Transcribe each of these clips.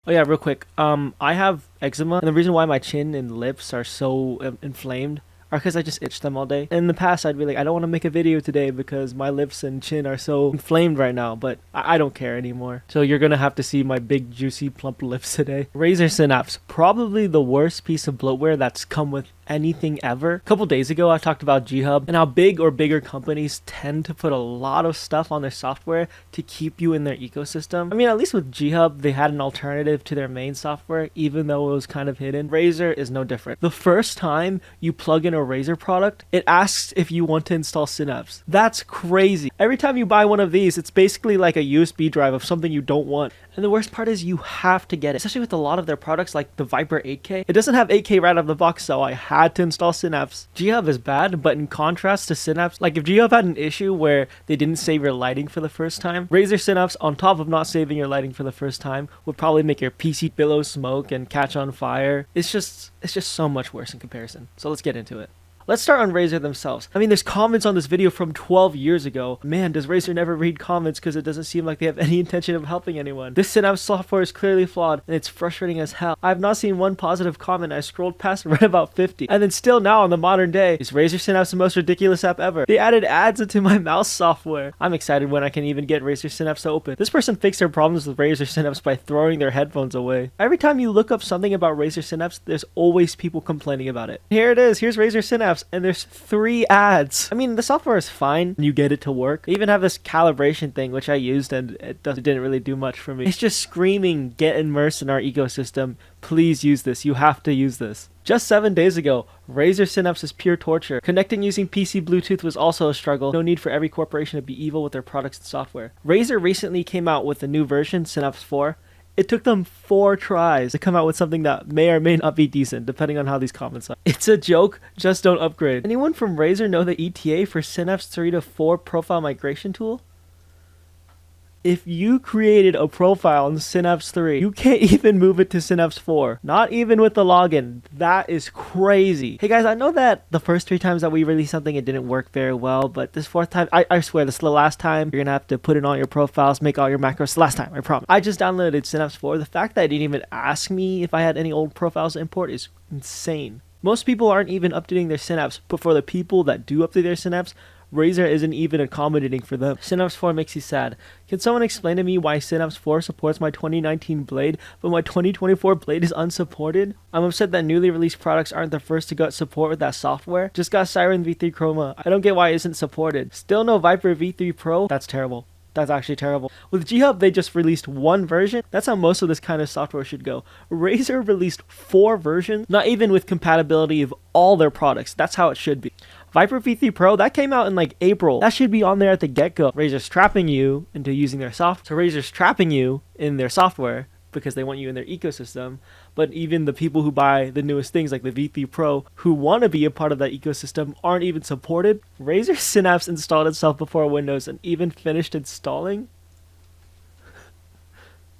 Oh yeah, real quick. I have eczema, and the reason why my chin and lips are so inflamed are because I just itch them all day. In the past, I'd be like, I don't want to make a video today because my lips and chin are so inflamed right now, but I don't care anymore. So you're gonna have to see my big, juicy, plump lips today. Razer Synapse, probably the worst piece of bloatware that's come with anything ever. A couple days ago I talked about G-Hub and how big or bigger companies tend to put a lot of stuff on their software to keep you in their ecosystem. I mean, at least with G-Hub they had an alternative to their main software, even though it was kind of hidden. Razer is no different. The first time you plug in a Razer product, it asks if you want to install Synapse. That's crazy. Every time you buy one of these, it's basically like a USB drive of something you don't want. And the worst part is you have to get it, especially with a lot of their products like the Viper 8K. It doesn't have 8K right out of the box, so I had to install Synapse. G-Hub is bad, but in contrast to Synapse, like if G-Hub had an issue where they didn't save your lighting for the first time, Razer Synapse, on top of not saving your lighting for the first time, would probably make your PC billow smoke and catch on fire. It's just so much worse in comparison. So let's get into it. Let's start on Razer themselves. I mean, there's comments on this video from 12 years ago. Man, does Razer never read comments because it doesn't seem like they have any intention of helping anyone. This Synapse software is clearly flawed and it's frustrating as hell. I have not seen one positive comment. I scrolled past and read about 50. And then still now in the modern day, is Razer Synapse the most ridiculous app ever? They added ads into my mouse software. I'm excited when I can even get Razer Synapse to open. This person fixed their problems with Razer Synapse by throwing their headphones away. Every time you look up something about Razer Synapse, there's always people complaining about it. Here it is. Here's Razer Synapse. And there's 3 ads. I mean, the software is fine. You get it to work. They even have this calibration thing, which I used, and it didn't really do much for me. It's just screaming, get immersed in our ecosystem. Please use this. You have to use this. Just 7 days ago, Razer Synapse is pure torture. Connecting using PC Bluetooth was also a struggle. No need for every corporation to be evil with their products and software. Razer recently came out with a new version, Synapse 4. It took them 4 tries to come out with something that may or may not be decent, depending on how these comments are. It's a joke, just don't upgrade. Anyone from Razer know the ETA for Synapse 3 to 4 profile migration tool? If you created a profile in Synapse 3, you can't even move it to Synapse 4. Not even with the login. That is crazy. Hey guys, I know that the first 3 times that we released something, it didn't work very well, but this 4th time, I swear, this is the last time. You're gonna have to put it on your profiles, make all your macros. Last time, I promise. I just downloaded Synapse 4. The fact that it didn't even ask me if I had any old profiles to import is insane. Most people aren't even updating their Synapse, but for the people that do update their Synapse, Razer isn't even accommodating for them. Synapse 4 makes you sad. Can someone explain to me why Synapse 4 supports my 2019 Blade, but my 2024 Blade is unsupported? I'm upset that newly released products aren't the first to get support with that software. Just got Siren V3 Chroma. I don't get why it isn't supported. Still no Viper V3 Pro? That's terrible. That's actually terrible. With G-Hub, they just released 1 version. That's how most of this kind of software should go. Razer released 4 versions, not even with compatibility of all their products. That's how it should be. Viper V3 Pro, that came out in like April. That should be on there at the get-go. Razer's trapping you into using their software. So Razer's trapping you in their software because they want you in their ecosystem. But even the people who buy the newest things like the V3 Pro who want to be a part of that ecosystem aren't even supported. Razer Synapse installed itself before Windows and even finished installing.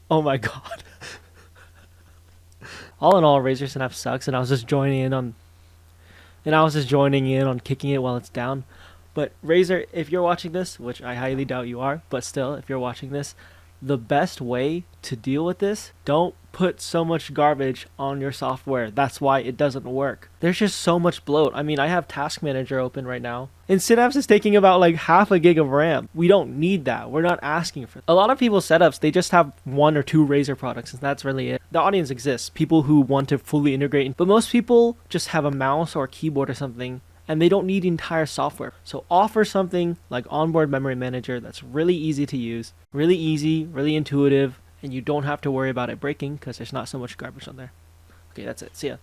Oh my god. All in all, Razer Synapse sucks, and I was just joining in on kicking it while it's down. But Razer, if you're watching this, which I highly doubt you are, but still, if you're watching this, the best way to deal with this, don't put so much garbage on your software. That's why it doesn't work. There's just so much bloat. I mean, I have Task Manager open right now, and Synapse is taking about like half a gig of RAM. We don't need that. We're not asking for that. A lot of people's setups, they just have 1 or 2 Razer products, and that's really it. The audience exists, people who want to fully integrate, but most people just have a mouse or a keyboard or something, and they don't need entire software. So offer something like Onboard Memory Manager that's really easy to use, really easy, really intuitive, and you don't have to worry about it breaking because there's not so much garbage on there. Okay, that's it. See ya.